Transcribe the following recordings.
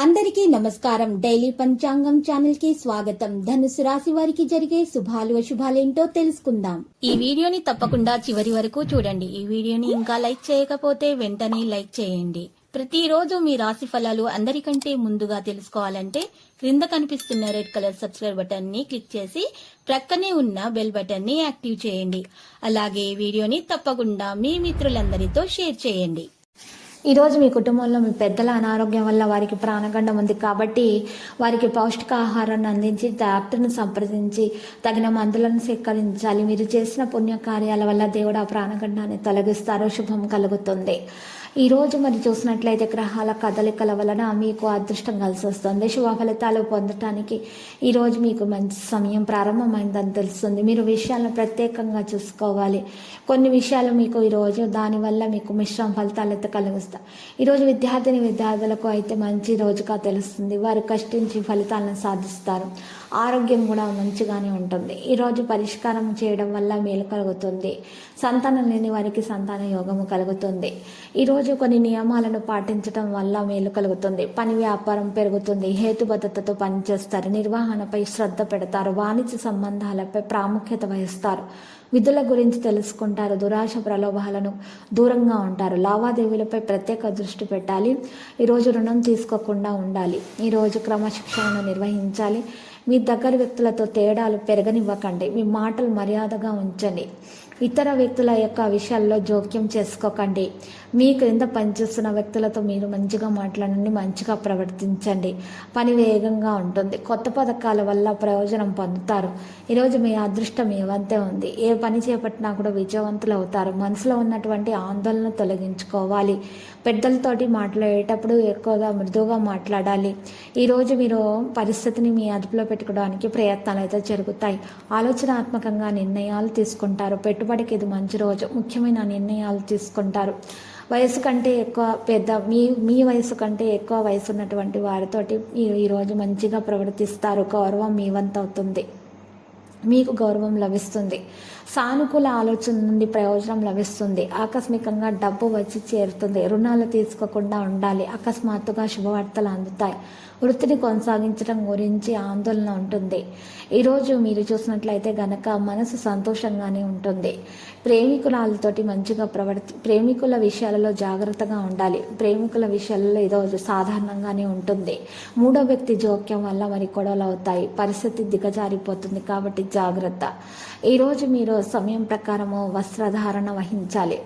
అందరికీ నమస్కారం. డైలీ పంచాంగం ఛానల్ కి స్వాగతం. ధనుసు రాశి వారికి జరిగే శుభాలు అశుభాలేంటో తెలుసుకుందాం. ఈ వీడియోని తప్పకుండా చివరి వరకు చూడండి. ఈ వీడియోని ఇంకా లైక్ చేయకపోతే వెంటనే లైక్ చేయండి. ప్రతిరోజు మీ రాశి ఫలాలు అందరికంటే ముందుగా తెలుసుకోవాలంటే క్రింద కనిపిస్తున్న రెడ్ కలర్ సబ్స్క్రైబ్ బటన్ ని క్లిక్ చేసి ప్రక్కనే ఉన్న బెల్ బటన్ ని యాక్టివ్ చేయండి. అలాగే వీడియోని తప్పకుండా మీ మిత్రులందరితో షేర్ చేయండి. ఈరోజు మీ కుటుంబంలో మీ పెద్దల అనారోగ్యం వల్ల వారికి ప్రాణగండం ఉంది కాబట్టి వారికి పౌష్టికాహారాన్ని అందించి డాక్టర్ను సంప్రదించి తగిన మందులను సేకరించాలి. మీరు చేసిన పుణ్యకార్యాల వల్ల దేవుడు ఆ ప్రాణగండాన్ని తొలగిస్తారో శుభం కలుగుతుంది. ఈరోజు మరి చూసినట్లయితే గ్రహాల కదలికల వలన మీకు అదృష్టం కలిసి వస్తుంది. శుభ ఫలితాలు పొందటానికి ఈరోజు మీకు మంచి సమయం ప్రారంభమైందని తెలుస్తుంది. మీరు విషయాలను ప్రత్యేకంగా చూసుకోవాలి. కొన్ని విషయాలు మీకు ఈరోజు దానివల్ల మీకు మిశ్రమ ఫలితాలు అయితే కలిగిస్తాయి. ఈరోజు విద్యార్థులకు అయితే మంచి రోజుగా తెలుస్తుంది. వారు కష్టించి ఫలితాలను సాధిస్తారు. ఆరోగ్యం కూడా మంచిగానే ఉంటుంది. ఈరోజు పరిష్కారం చేయడం వల్ల మేలు కలుగుతుంది. సంతానం లేని వారికి సంతాన యోగము కలుగుతుంది. ఈరోజు కొన్ని నియమాలను పాటించడం వల్ల మేలు కలుగుతుంది. పని వ్యాపారం పెరుగుతుంది. హేతుబద్ధతతో పనిచేస్తారు. నిర్వహణపై శ్రద్ధ పెడతారు. వాణిజ్య సంబంధాలపై ప్రాముఖ్యత వహిస్తారు. విధుల గురించి తెలుసుకుంటారు. దురాశ ప్రలోభాలను దూరంగా ఉంటారు. లావాదేవీలపై ప్రత్యేక దృష్టి పెట్టాలి. ఈరోజు రుణం తీసుకోకుండా ఉండాలి. ఈరోజు క్రమశిక్షణను నిర్వహించాలి. మీ దగ్గర వ్యక్తులతో తేడాలు పెరగనివ్వకండి. మీ మాటలు మర్యాదగా ఉంచండి. ఇతర వ్యక్తుల యొక్క విషయాల్లో జోక్యం చేసుకోకండి. మీ క్రింద పనిచేస్తున్న వ్యక్తులతో మీరు మంచిగా మాట్లాడండి. మంచిగా ప్రవర్తించండి. పని వేగంగా ఉంటుంది. కొత్త పథకాల వల్ల ప్రయోజనం పొందుతారు. ఈరోజు మీ అదృష్టం మీ వంతే ఉంది. ఏ పని చేపట్టినా కూడా విజయవంతులు అవుతారు. మనసులో ఉన్నటువంటి ఆందోళన తొలగించుకోవాలి. పెద్దలతోటి మాట్లాడేటప్పుడు ఎక్కువగా మృదువుగా మాట్లాడాలి. ఈరోజు మీరు పరిస్థితిని మీ అదుపులో పెట్టుకోవడానికి ప్రయత్నాలు అయితే జరుగుతాయి. ఆలోచనాత్మకంగా నిర్ణయాలు తీసుకుంటారు. పెట్టుబడికి ఇది మంచి రోజు. ముఖ్యమైన నిర్ణయాలు తీసుకుంటారు. వయసు కంటే ఎక్కువ మీ వయసు కంటే ఎక్కువ వయసు ఉన్నటువంటి వారితోటి ఈరోజు మంచిగా ప్రవర్తిస్తారు. గౌరవం మీ వంత అవుతుంది. మీకు గౌరవం లభిస్తుంది. సానుకూల ఆలోచన నుండి ప్రయోజనం లభిస్తుంది. ఆకస్మికంగా డబ్బు వచ్చి చేరుతుంది. రుణాలు తీసుకోకుండా ఉండాలి. అకస్మాత్తుగా శుభవార్తలు అందుతాయి. వృత్తిని కొనసాగించడం గురించి ఆందోళన ఉంటుంది. ఈరోజు మీరు చూసినట్లయితే గనక మనసు సంతోషంగానే ఉంటుంది. ప్రేమికులతోటి మంచిగా ప్రేమికుల విషయాలలో జాగ్రత్తగా ఉండాలి. ప్రేమికుల విషయాలలో ఈరోజు సాధారణంగానే ఉంటుంది. మూడో వ్యక్తి జోక్యం వల్ల మరి గొడవలు అవుతాయి. పరిస్థితి దిగజారిపోతుంది కాబట్టి జాగ్రత్త. ఈరోజు మీరు సమయం ప్రకారము వస్త్రధారణ వహించాలి.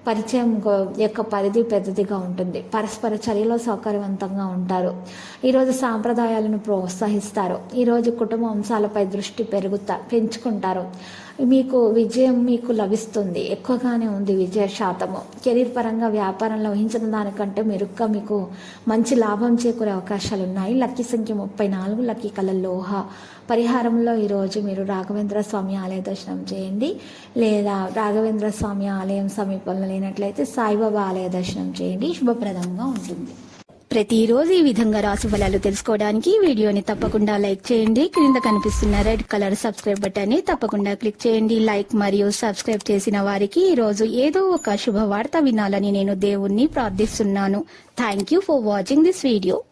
పరిచయం యొక్క పరిధి పెద్దదిగా ఉంటుంది. పరస్పర చర్యలో సౌకర్యవంతంగా ఉంటారు. ఈరోజు సాంప్రదాయాలను ప్రోత్సహిస్తారు. ఈరోజు కుటుంబ అంశాలపై దృష్టి పెంచుకుంటారు. విజయం మీకు లభిస్తుంది. ఎక్కువగానే ఉంది విజయ శాతము. కెరీర్ పరంగా వ్యాపారంలో ఊహించిన దానికంటే మెరుగ్గా మీకు మంచి లాభం చేకూరే అవకాశాలు ఉన్నాయి. లక్కీ సంఖ్య 34. లక్కీ కలర్ లోహ. పరిహారంలో ఈరోజు మీరు రాఘవేంద్ర స్వామి ఆలయ దర్శనం చేయండి. లేదా రాఘవేంద్ర స్వామి ఆలయం సమీపంలో లేనట్లయితే సాయిబాబా ఆలయ దర్శనం చేయండి. శుభప్రదంగా ఉంటుంది. ప్రతిరోజు ఈ విధంగా రాశి ఫలాలు తెలుసుకోవడానికి వీడియోని తప్పకుండా లైక్ చేయండి. క్రింద కనిపిస్తున్న రెడ్ కలర్ సబ్స్క్రైబ్ బటన్ ని తప్పకుండా క్లిక్ చేయండి. లైక్ మరియు సబ్స్క్రైబ్ చేసిన వారికి ఈ రోజు ఏదో ఒక శుభవార్త వినాలని నేను దేవుణ్ణి ప్రార్థిస్తున్నాను. Thank you for watching this video.